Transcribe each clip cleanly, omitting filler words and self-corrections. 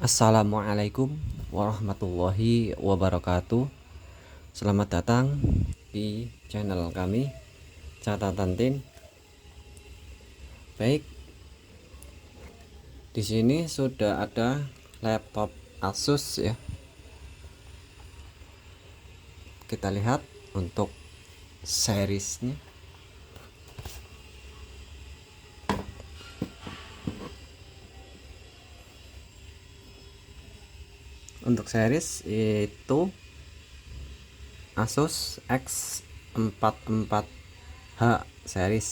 Assalamualaikum warahmatullahi wabarakatuh. Selamat datang di channel kami Catatan Tin. Baik, di sini sudah ada laptop Asus ya. Kita lihat untuk seriesnya. Untuk series itu Asus X44H series.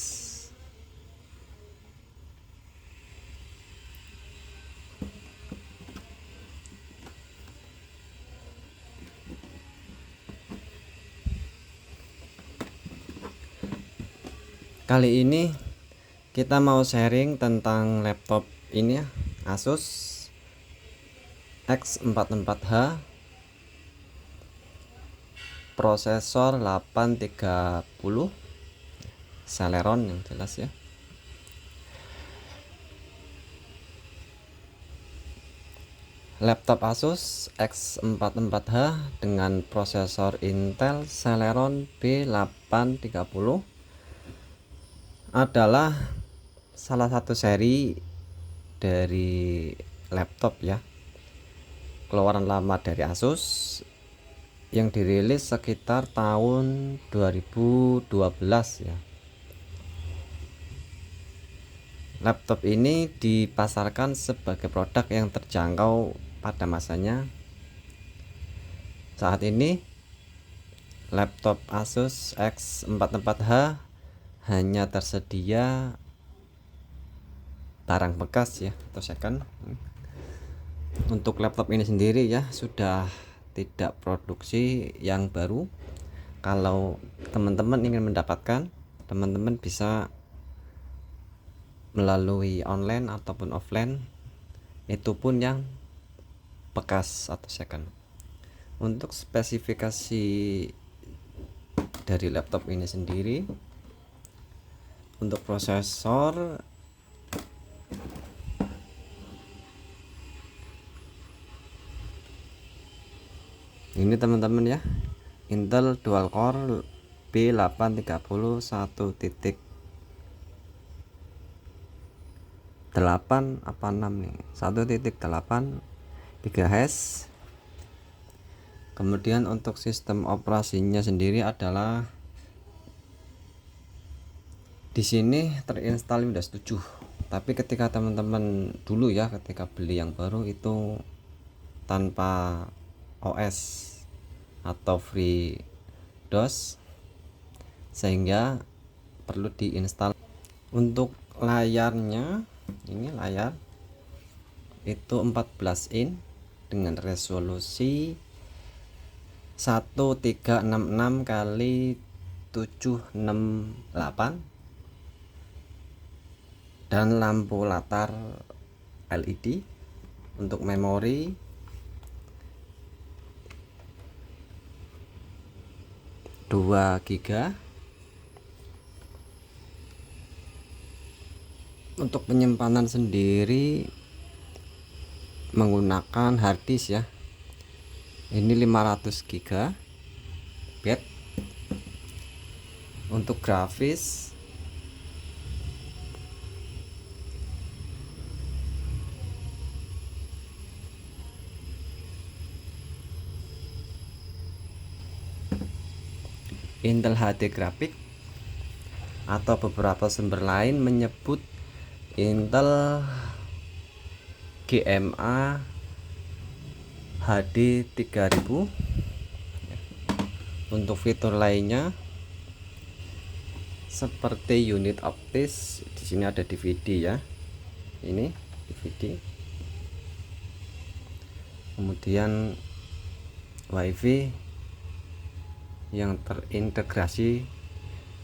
Kali ini kita mau sharing tentang laptop ini ya, Asus X44H, prosesor 830 Celeron yang jelas ya. Laptop Asus X44H dengan prosesor Intel Celeron B830 adalah salah satu seri dari laptop ya, keluaran lama dari Asus yang dirilis sekitar tahun 2012 ya. Laptop ini dipasarkan sebagai produk yang terjangkau pada masanya. Saat ini laptop Asus X44H hanya tersedia barang bekas ya atau second. Untuk laptop ini sendiri ya sudah tidak produksi yang baru. Kalau teman-teman ingin mendapatkan, teman-teman bisa melalui online ataupun offline, itu pun yang bekas atau second. Untuk spesifikasi dari laptop ini sendiri, untuk prosesor ini teman-teman ya, Intel dual core B830 1.8 apa 6 nih, 1.8 GHz. Kemudian untuk sistem operasinya sendiri adalah di sini terinstall Windows 7. Tapi ketika teman-teman dulu ya, ketika beli yang baru itu tanpa OS atau free DOS, sehingga perlu diinstal. Untuk layarnya, ini layar itu 14 in dengan resolusi 1366 kali 768 dan lampu latar LED. Untuk memori dua GB. Untuk penyimpanan sendiri menggunakan harddisk ya, ini 500 GB. Untuk grafis Intel HD Graphic, atau beberapa sumber lain menyebut Intel GMA HD 3000. Untuk fitur lainnya seperti unit optis, di sini ada DVD ya, ini DVD. Kemudian WiFi yang terintegrasi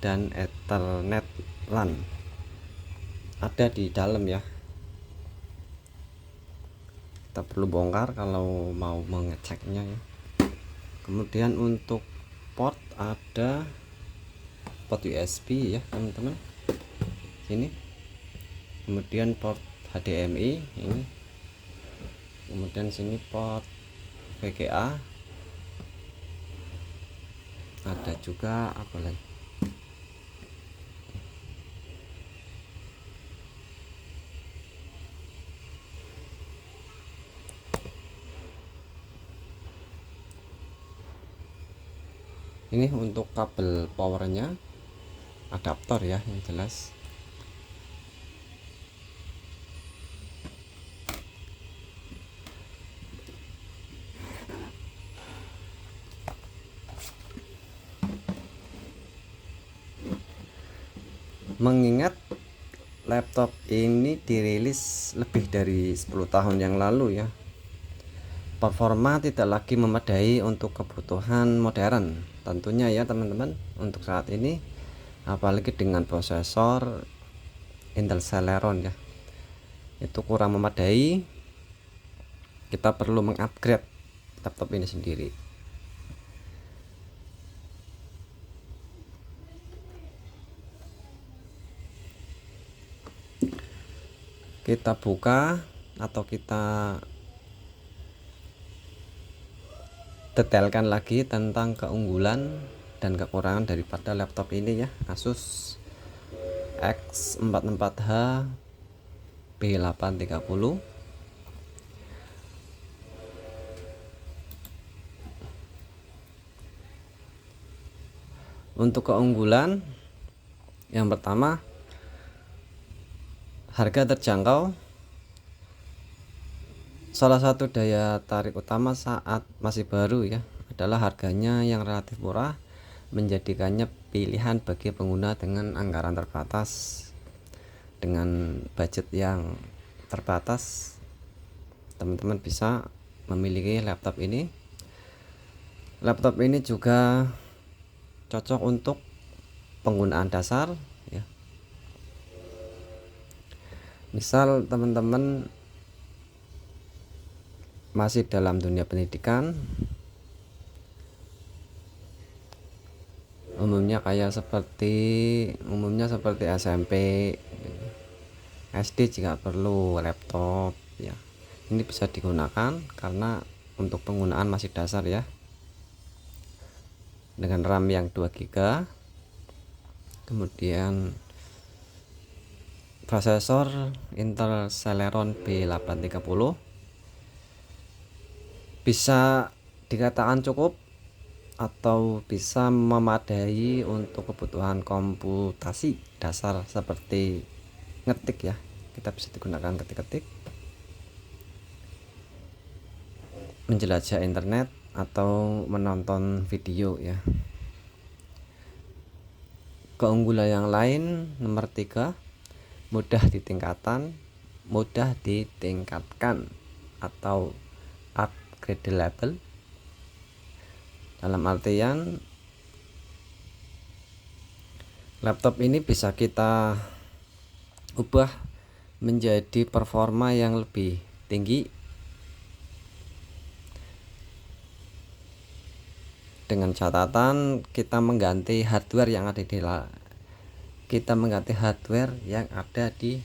dan Ethernet LAN ada di dalam ya. Kita perlu bongkar kalau mau mengeceknya ya. Kemudian untuk port ada port USB ya teman-teman, ini. Kemudian port HDMI ini. kemudian sini port VGA, ada juga apa lagi, ini untuk kabel powernya, adaptor ya yang jelas. Mengingat laptop ini dirilis lebih dari 10 tahun yang lalu ya, performa tidak lagi memadai untuk kebutuhan modern tentunya ya teman-teman. Untuk saat ini apalagi dengan prosesor Intel Celeron ya, itu kurang memadai. Kita perlu mengupgrade laptop ini sendiri. Kita buka atau kita detailkan lagi tentang keunggulan dan kekurangan daripada laptop ini ya, Asus X44H B830. Untuk keunggulan yang pertama, harga terjangkau. Salah satu daya tarik utama saat masih baru ya adalah harganya yang relatif murah, menjadikannya pilihan bagi pengguna dengan anggaran terbatas. Dengan budget yang terbatas, teman-teman bisa memiliki laptop ini. Laptop ini juga cocok untuk penggunaan dasar ya. Misal teman-teman masih dalam dunia pendidikan, umumnya seperti SMP, SD jika perlu laptop ya. Ini bisa digunakan karena untuk penggunaan masih dasar ya. Dengan RAM yang 2 GB, kemudian prosesor Intel Celeron B830, bisa dikatakan cukup atau bisa memadai untuk kebutuhan komputasi dasar seperti ngetik ya. Kita bisa digunakan ketik-ketik, menjelajah internet atau menonton video ya. Keunggulan yang lain nomor 3, mudah ditingkatkan atau upgradable. Dalam artian laptop ini bisa kita ubah menjadi performa yang lebih tinggi dengan catatan kita mengganti hardware yang ada di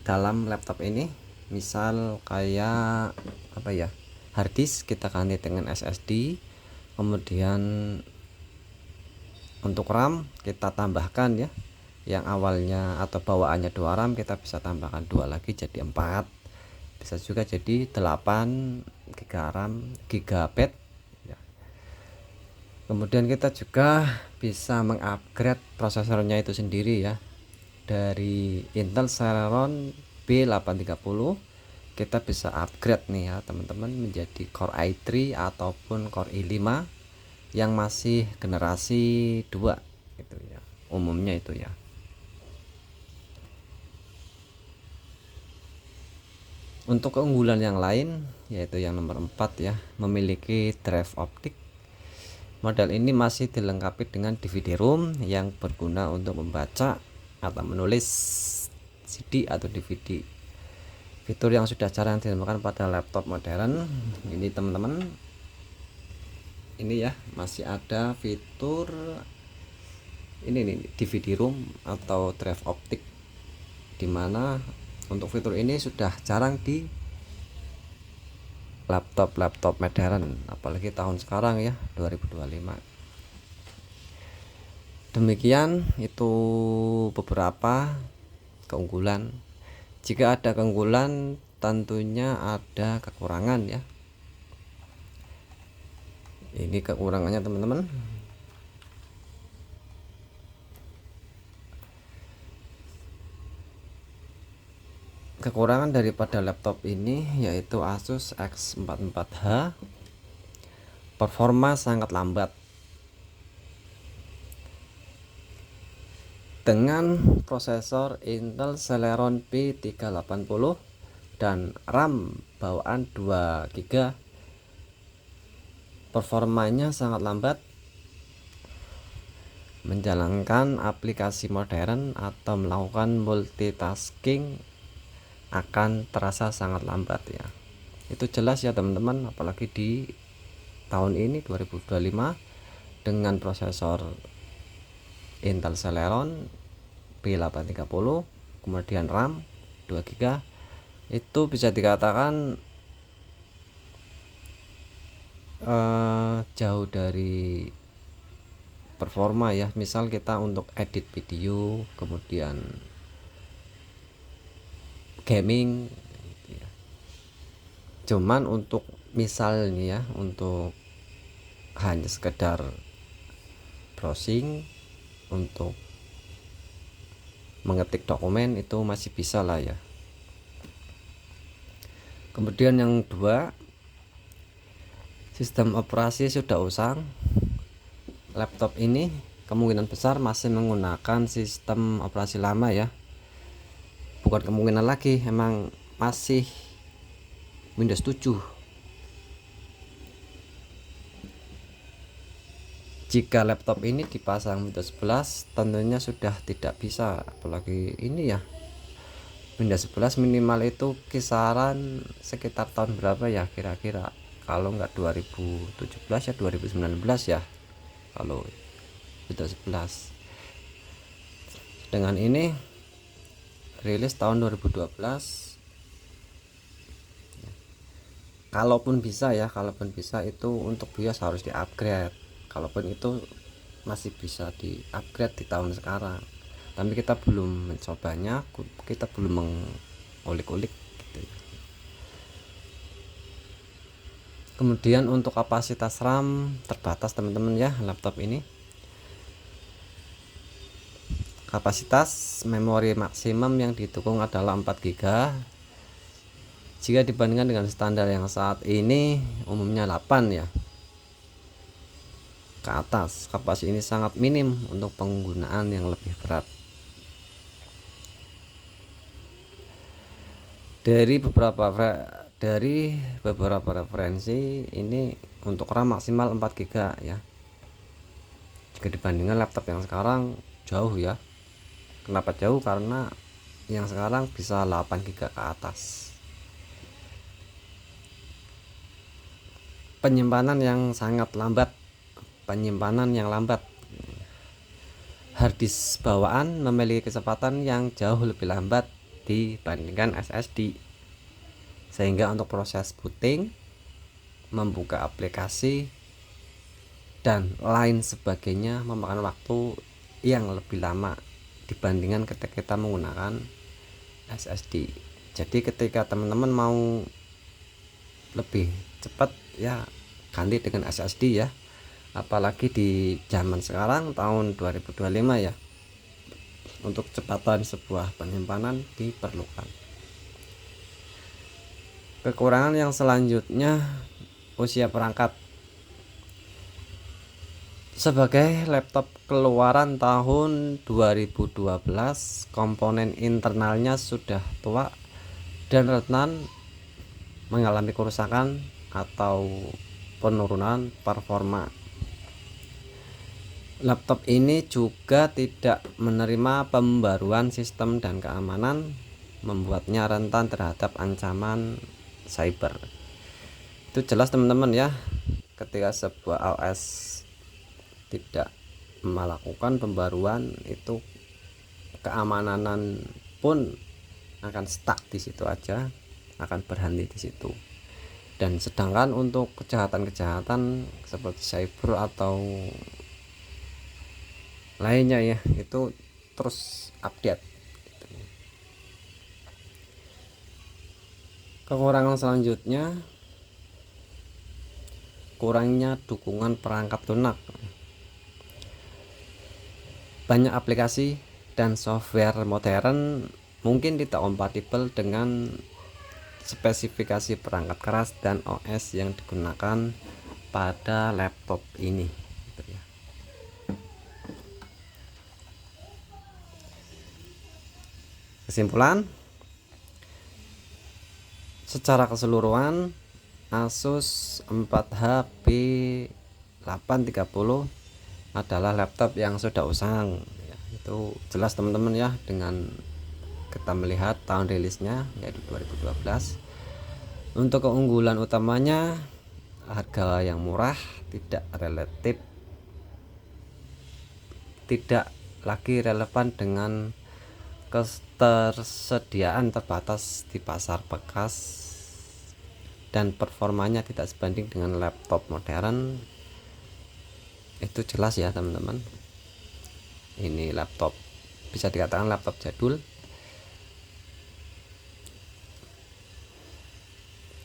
dalam laptop ini. Misal kayak apa ya, hard disk kita ganti dengan SSD, kemudian untuk RAM kita tambahkan ya, yang awalnya atau bawaannya 2 RAM kita bisa tambahkan 2 lagi jadi 4, bisa juga jadi 8 GB ya. Kemudian kita juga bisa mengupgrade prosesornya itu sendiri ya, dari Intel Celeron B830 kita bisa upgrade nih ya teman-teman menjadi Core i3 ataupun Core i5 yang masih generasi 2 gitu ya, umumnya itu ya. Untuk keunggulan yang lain yaitu yang nomor 4 ya, memiliki drive optik. Model ini masih dilengkapi dengan DVD-ROM yang berguna untuk membaca atau menulis CD atau DVD. Fitur yang sudah jarang ditemukan pada laptop modern ini teman-teman. Ini ya, masih ada fitur ini nih, DVD-ROM atau drive optik, dimana untuk fitur ini sudah jarang laptop modern, apalagi tahun sekarang ya 2025. Demikian itu beberapa keunggulan. Jika ada keunggulan tentunya ada kekurangan ya. Ini kekurangannya teman-teman. Kekurangan daripada laptop ini yaitu Asus X44H, performa sangat lambat. Dengan prosesor Intel Celeron P380 dan RAM bawaan 2 GB, performanya sangat lambat. Menjalankan aplikasi modern atau melakukan multitasking akan terasa sangat lambat ya. Itu jelas ya teman-teman, apalagi di tahun ini 2025 dengan prosesor Intel Celeron P830 kemudian RAM 2 GB, itu bisa dikatakan jauh dari performa ya. Misal kita untuk edit video, kemudian gaming gitu ya. Cuman untuk misalnya ya, untuk hanya sekedar browsing, untuk mengetik dokumen itu masih bisa lah ya. Kemudian yang kedua, sistem operasi sudah usang. Laptop ini kemungkinan besar masih menggunakan sistem operasi lama ya. Bukan kemungkinan lagi, emang masih Windows 7. Jika laptop ini dipasang Windows 11 tentunya sudah tidak bisa, apalagi ini ya, Windows 11 minimal itu kisaran sekitar tahun berapa ya kira-kira, kalau enggak 2017 ya 2019 ya kalau Windows 11. Dengan ini rilis tahun 2012, kalaupun bisa itu untuk BIOS harus di-upgrade. Kalaupun itu masih bisa di-upgrade di tahun sekarang, tapi kita belum mencobanya, kita belum mengulik-ulik gitu. Kemudian untuk kapasitas RAM terbatas teman-teman ya laptop ini. Kapasitas memori maksimum yang didukung adalah 4 GB. Jika dibandingkan dengan standar yang saat ini umumnya 8 ya ke atas, kapasitas ini sangat minim untuk penggunaan yang lebih berat. Dari beberapa referensi ini untuk RAM maksimal 4 GB ya. Jika dibandingkan laptop yang sekarang jauh ya. Kenapa jauh? Karena yang sekarang bisa 8 GB ke atas. Penyimpanan yang lambat. Harddisk bawaan memiliki kecepatan yang jauh lebih lambat dibandingkan SSD, sehingga untuk proses booting, membuka aplikasi dan lain sebagainya memakan waktu yang lebih lama dibandingkan ketika kita menggunakan SSD. Jadi ketika teman-teman mau lebih cepat ya ganti dengan SSD ya, apalagi di zaman sekarang tahun 2025 ya, untuk kecepatan sebuah penyimpanan diperlukan. Kekurangan yang selanjutnya, usia perangkat. Sebagai laptop keluaran tahun 2012, komponen internalnya sudah tua dan rentan mengalami kerusakan atau penurunan performa. Laptop ini juga tidak menerima pembaruan sistem dan keamanan, membuatnya rentan terhadap ancaman cyber. Itu jelas teman-teman ya, ketika sebuah OS tidak melakukan pembaruan itu keamanan pun akan stuck di situ aja, akan berhenti di situ. Dan sedangkan untuk kejahatan-kejahatan seperti cyber atau lainnya ya, itu terus update. Kekurangan selanjutnya, kurangnya dukungan perangkat lunak. Banyak aplikasi dan software modern mungkin tidak kompatibel dengan spesifikasi perangkat keras dan OS yang digunakan pada laptop ini, gitu ya. Kesimpulan, secara keseluruhan Asus 4H B830 adalah laptop yang sudah usang ya, itu jelas teman-teman ya, dengan kita melihat tahun rilisnya yaitu 2012. Untuk keunggulan utamanya, harga yang murah, tidak lagi relevan dengan ketersediaan terbatas di pasar bekas, dan performanya tidak sebanding dengan laptop modern. Itu jelas ya teman-teman, ini laptop bisa dikatakan laptop jadul.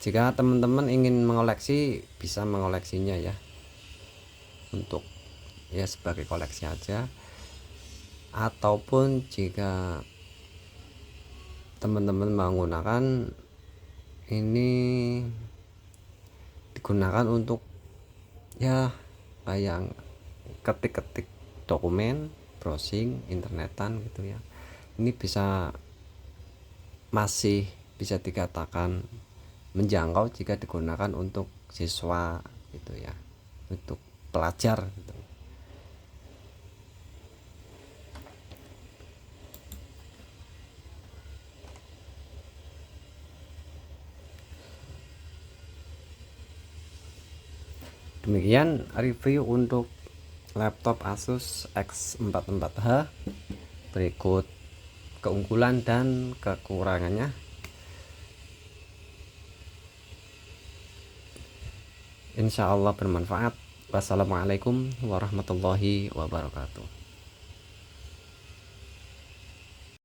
Jika teman-teman ingin mengoleksi, bisa mengoleksinya ya, untuk ya sebagai koleksi aja. Ataupun jika teman-teman menggunakan ini, digunakan untuk ya kayak ketik-ketik dokumen, browsing internetan gitu ya, ini masih bisa dikatakan menjangkau jika digunakan untuk siswa gitu ya, untuk pelajar gitu. Demikian review untuk laptop Asus X44H. Berikut keunggulan dan kekurangannya. Insya Allah bermanfaat. Wassalamualaikum warahmatullahi wabarakatuh.